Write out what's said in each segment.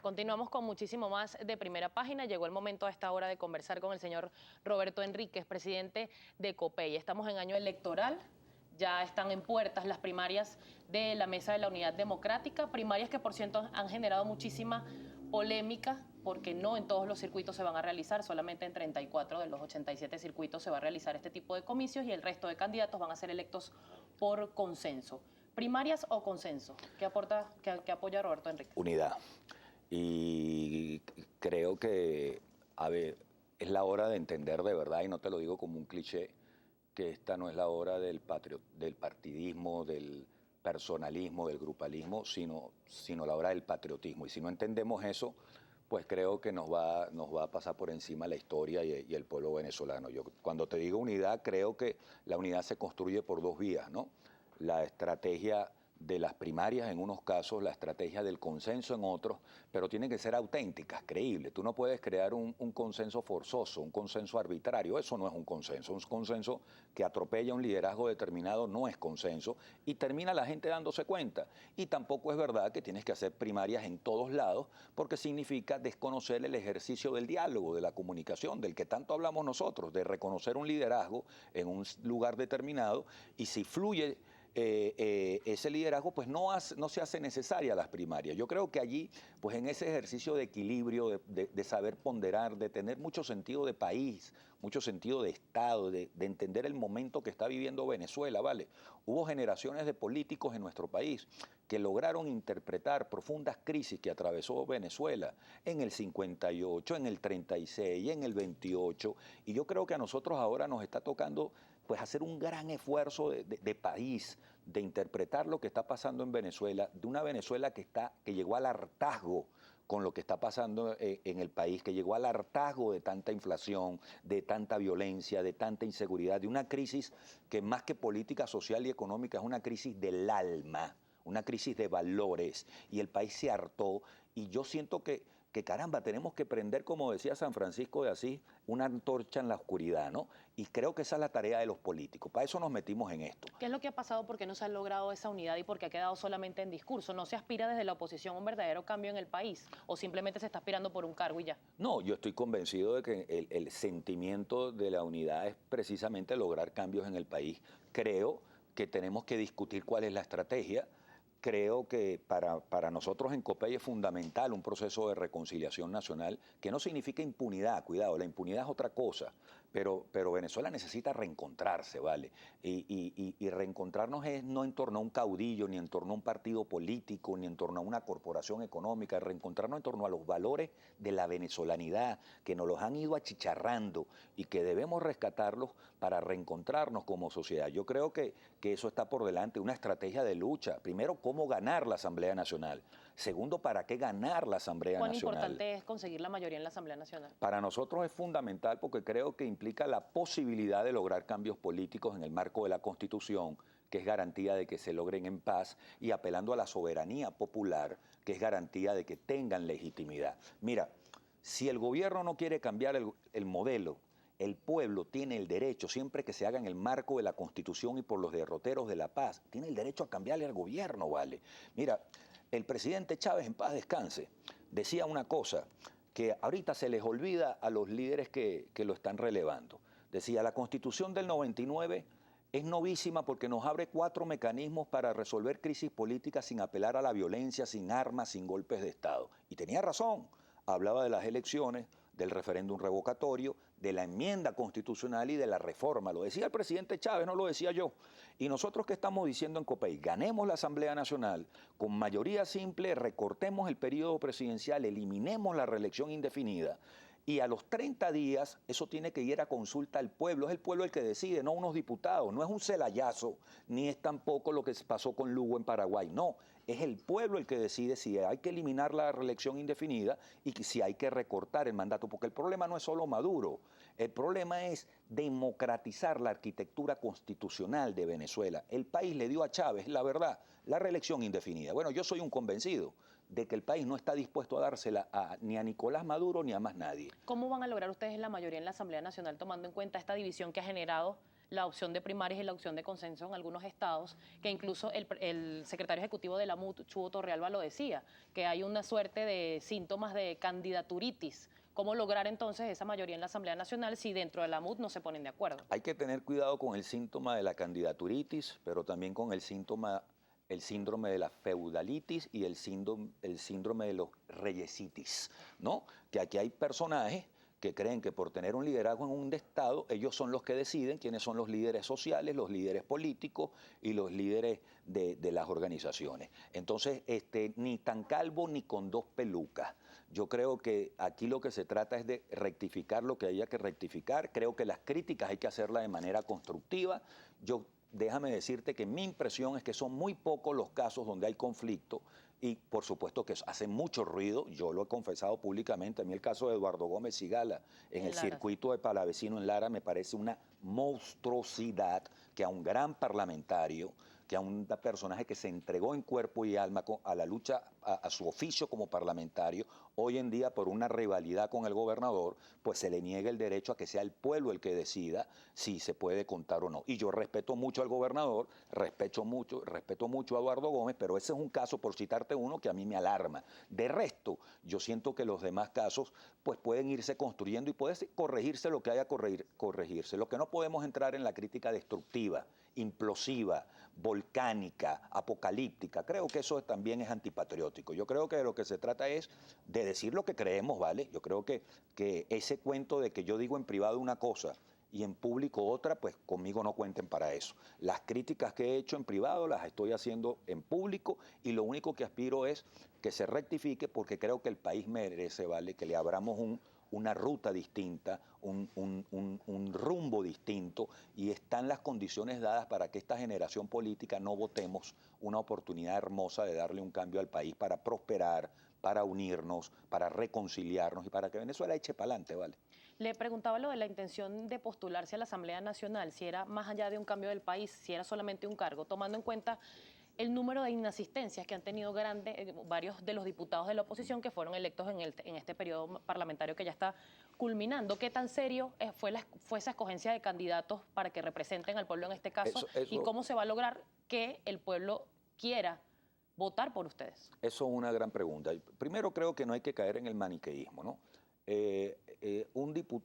Continuamos con muchísimo más de Primera Página. Llegó el momento a esta hora de conversar con el señor Roberto Enríquez, presidente de COPEI. Estamos en año electoral, ya están en puertas las primarias de la Mesa de la Unidad Democrática, primarias que por cierto han generado muchísima polémica porque no en todos los circuitos se van a realizar, solamente en 34 de los 87 circuitos se va a realizar este tipo de comicios y el resto de candidatos van a ser electos por consenso. ¿Primarias o consenso? ¿Qué apoya Roberto Enríquez? Unidad. Y creo que, a ver, es la hora de entender de verdad, y no te lo digo como un cliché, que esta no es la hora del partidismo, del personalismo, del grupalismo, sino la hora del patriotismo. Y si no entendemos eso, pues creo que nos va a pasar por encima la historia y el pueblo venezolano. Yo, cuando te digo unidad, creo que la unidad se construye por dos vías, ¿no? La estrategia de las primarias en unos casos, la estrategia del consenso en otros, pero tienen que ser auténticas, creíbles. Tú no puedes crear un consenso forzoso, un consenso arbitrario, eso no es un consenso que atropella un liderazgo determinado no es consenso y termina la gente dándose cuenta. Y tampoco es verdad que tienes que hacer primarias en todos lados porque significa desconocer el ejercicio del diálogo, de la comunicación, del que tanto hablamos nosotros, de reconocer un liderazgo en un lugar determinado y si fluye ese liderazgo, pues no se hace necesaria las primarias. Yo creo que allí, pues en ese ejercicio de equilibrio, de saber ponderar, de tener mucho sentido de país, mucho sentido de Estado, de entender el momento que está viviendo Venezuela, ¿vale? Hubo generaciones de políticos en nuestro país que lograron interpretar profundas crisis que atravesó Venezuela en el 58, en el 36, en el 28, y yo creo que a nosotros ahora nos está tocando pues hacer un gran esfuerzo de país, de interpretar lo que está pasando en Venezuela, de una Venezuela que llegó al hartazgo con lo que está pasando en el país, que llegó al hartazgo de tanta inflación, de tanta violencia, de tanta inseguridad, de una crisis que más que política social y económica es una crisis del alma, una crisis de valores, y el país se hartó, y yo siento que caramba, tenemos que prender, como decía San Francisco de Asís, una antorcha en la oscuridad, ¿no? Y creo que esa es la tarea de los políticos. Para eso nos metimos en esto. ¿Qué es lo que ha pasado? ¿Por qué no se ha logrado esa unidad y por qué ha quedado solamente en discurso? ¿No se aspira desde la oposición a un verdadero cambio en el país? ¿O simplemente se está aspirando por un cargo y ya? No, yo estoy convencido de que el sentimiento de la unidad es precisamente lograr cambios en el país. Creo que tenemos que discutir cuál es la estrategia. Creo que para nosotros en COPEI es fundamental un proceso de reconciliación nacional que no significa impunidad, cuidado, la impunidad es otra cosa, pero Venezuela necesita reencontrarse, ¿vale? Y reencontrarnos es no en torno a un caudillo, ni en torno a un partido político, ni en torno a una corporación económica, reencontrarnos en torno a los valores de la venezolanidad, que nos los han ido achicharrando y que debemos rescatarlos para reencontrarnos como sociedad. Yo creo que eso está por delante, una estrategia de lucha. Primero, cómo ganar la Asamblea Nacional. Segundo, ¿para qué ganar la Asamblea ¿Cuán Nacional? importante es conseguir la mayoría en la Asamblea Nacional? Para nosotros es fundamental porque creo que implica la posibilidad de lograr cambios políticos en el marco de la Constitución, que es garantía de que se logren en paz, y apelando a la soberanía popular, que es garantía de que tengan legitimidad. Mira, si el gobierno no quiere cambiar el modelo, el pueblo tiene el derecho, siempre que se haga en el marco de la Constitución y por los derroteros de la paz, tiene el derecho a cambiarle al gobierno, ¿vale? Mira, el presidente Chávez, en paz descanse, decía una cosa que ahorita se les olvida a los líderes que lo están relevando. Decía, la Constitución del 99 es novísima porque nos abre 4 mecanismos para resolver crisis políticas sin apelar a la violencia, sin armas, sin golpes de Estado. Y tenía razón, hablaba de las elecciones, del referéndum revocatorio, de la enmienda constitucional y de la reforma. Lo decía el presidente Chávez, no lo decía yo. Y nosotros, ¿qué estamos diciendo en COPEI? Ganemos la Asamblea Nacional con mayoría simple, recortemos el periodo presidencial, eliminemos la reelección indefinida. Y a los 30 días eso tiene que ir a consulta al pueblo. Es el pueblo el que decide, no unos diputados. No es un celayazo, ni es tampoco lo que pasó con Lugo en Paraguay. No, es el pueblo el que decide si hay que eliminar la reelección indefinida y si hay que recortar el mandato. Porque el problema no es solo Maduro. El problema es democratizar la arquitectura constitucional de Venezuela. El país le dio a Chávez, la verdad, la reelección indefinida. Bueno, yo soy un convencido de que el país no está dispuesto a dársela ni a Nicolás Maduro ni a más nadie. ¿Cómo van a lograr ustedes la mayoría en la Asamblea Nacional tomando en cuenta esta división que ha generado la opción de primarias y la opción de consenso en algunos estados, que incluso el secretario ejecutivo de la MUT, Chugo Torrealba, lo decía, que hay una suerte de síntomas de candidaturitis. ¿Cómo lograr entonces esa mayoría en la Asamblea Nacional si dentro de la MUT no se ponen de acuerdo? Hay que tener cuidado con el síntoma de la candidaturitis, pero también con el síndrome de la feudalitis y el síndrome de los reyesitis, ¿no? Que aquí hay personajes que creen que por tener un liderazgo en un estado, ellos son los que deciden quiénes son los líderes sociales, los líderes políticos y los líderes de las organizaciones. Entonces, ni tan calvo ni con dos pelucas. Yo creo que aquí lo que se trata es de rectificar lo que haya que rectificar. Creo que las críticas hay que hacerlas de manera constructiva. Déjame decirte que mi impresión es que son muy pocos los casos donde hay conflicto y por supuesto que hace mucho ruido, yo lo he confesado públicamente, a mí el caso de Eduardo Gómez Sigala en el circuito de Palavecino en Lara me parece una monstruosidad que a un gran parlamentario, que a un personaje que se entregó en cuerpo y alma a la lucha, a su oficio como parlamentario, hoy en día por una rivalidad con el gobernador, pues se le niega el derecho a que sea el pueblo el que decida si se puede contar o no. Y yo respeto mucho al gobernador, respeto mucho a Eduardo Gómez, pero ese es un caso, por citarte uno, que a mí me alarma. De resto, yo siento que los demás casos pues pueden irse construyendo y puede corregirse lo que haya corregirse. Lo que no podemos entrar en la crítica destructiva, implosiva, volcánica, apocalíptica. Creo que eso también es antipatriótico. Yo creo que de lo que se trata es de decir lo que creemos, ¿vale? Yo creo que ese cuento de que yo digo en privado una cosa y en público otra, pues conmigo no cuenten para eso. Las críticas que he hecho en privado las estoy haciendo en público y lo único que aspiro es que se rectifique porque creo que el país merece, ¿vale? Que le abramos una ruta distinta, un rumbo distinto y están las condiciones dadas para que esta generación política no votemos una oportunidad hermosa de darle un cambio al país para prosperar, para unirnos, para reconciliarnos y para que Venezuela eche para adelante, ¿vale? Le preguntaba lo de la intención de postularse a la Asamblea Nacional, si era más allá de un cambio del país, si era solamente un cargo, tomando en cuenta el número de inasistencias que han tenido varios de los diputados de la oposición que fueron electos en este periodo parlamentario que ya está culminando. ¿Qué tan serio fue esa escogencia de candidatos para que representen al pueblo en este caso? ¿Y cómo se va a lograr que el pueblo quiera votar por ustedes? Eso es una gran pregunta. Primero creo que no hay que caer en el maniqueísmo, ¿no?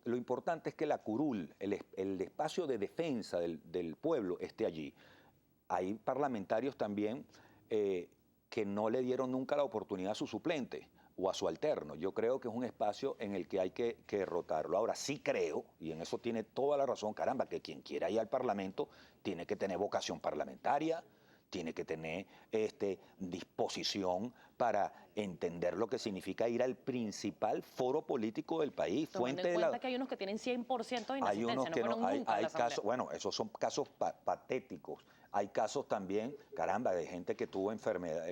Lo importante es que la curul, el espacio de defensa del pueblo esté allí. Hay parlamentarios también que no le dieron nunca la oportunidad a su suplente o a su alterno. Yo creo que es un espacio en el que hay que rotarlo. Ahora sí creo, y en eso tiene toda la razón, caramba, que quien quiera ir al Parlamento tiene que tener vocación parlamentaria, tiene que tener disposición para entender lo que significa ir al principal foro político del país. Tomando en cuenta que hay unos que tienen 100% de inasistencia, hay unos que no fueron nunca a la Asamblea. Casos, bueno, esos son casos patéticos. Hay casos también, caramba, de gente que tuvo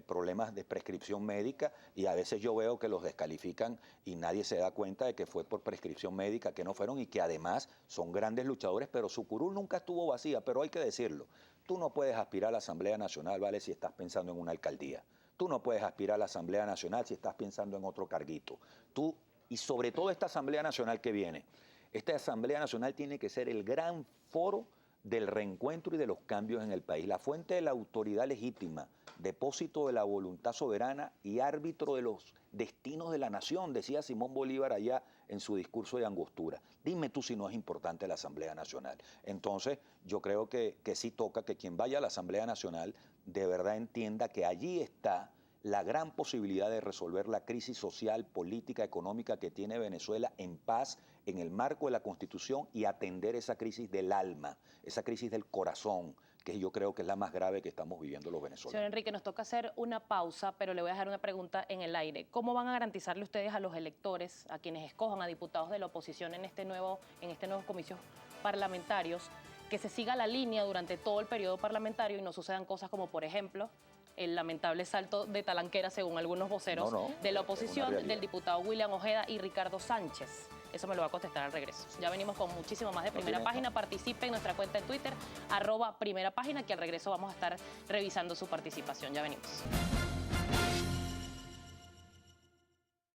problemas de prescripción médica y a veces yo veo que los descalifican y nadie se da cuenta de que fue por prescripción médica, que no fueron y que además son grandes luchadores, pero su curul nunca estuvo vacía, pero hay que decirlo. Tú no puedes aspirar a la Asamblea Nacional, ¿vale?, si estás pensando en una alcaldía. Tú no puedes aspirar a la Asamblea Nacional si estás pensando en otro carguito. Y sobre todo esta Asamblea Nacional que viene, esta Asamblea Nacional tiene que ser el gran foro del reencuentro y de los cambios en el país, la fuente de la autoridad legítima, depósito de la voluntad soberana y árbitro de los destinos de la nación, decía Simón Bolívar allá en su discurso de Angostura. Dime tú si no es importante la Asamblea Nacional. Entonces, yo creo que sí toca que quien vaya a la Asamblea Nacional de verdad entienda que allí está la gran posibilidad de resolver la crisis social, política, económica que tiene Venezuela en paz, en el marco de la Constitución y atender esa crisis del alma, esa crisis del corazón, que yo creo que es la más grave que estamos viviendo los venezolanos. Señor Enrique, nos toca hacer una pausa, pero le voy a dejar una pregunta en el aire. ¿Cómo van a garantizarle ustedes a los electores, a quienes escojan, a diputados de la oposición en estos nuevos comicios parlamentarios, que se siga la línea durante todo el periodo parlamentario y no sucedan cosas como, por ejemplo, el lamentable salto de talanquera, según algunos voceros de la oposición, del diputado William Ojeda y Ricardo Sánchez? Eso me lo va a contestar al regreso. Ya venimos con muchísimo más de Primera Página. Participe en nuestra cuenta en Twitter, @Primera Página, que al regreso vamos a estar revisando su participación. Ya venimos.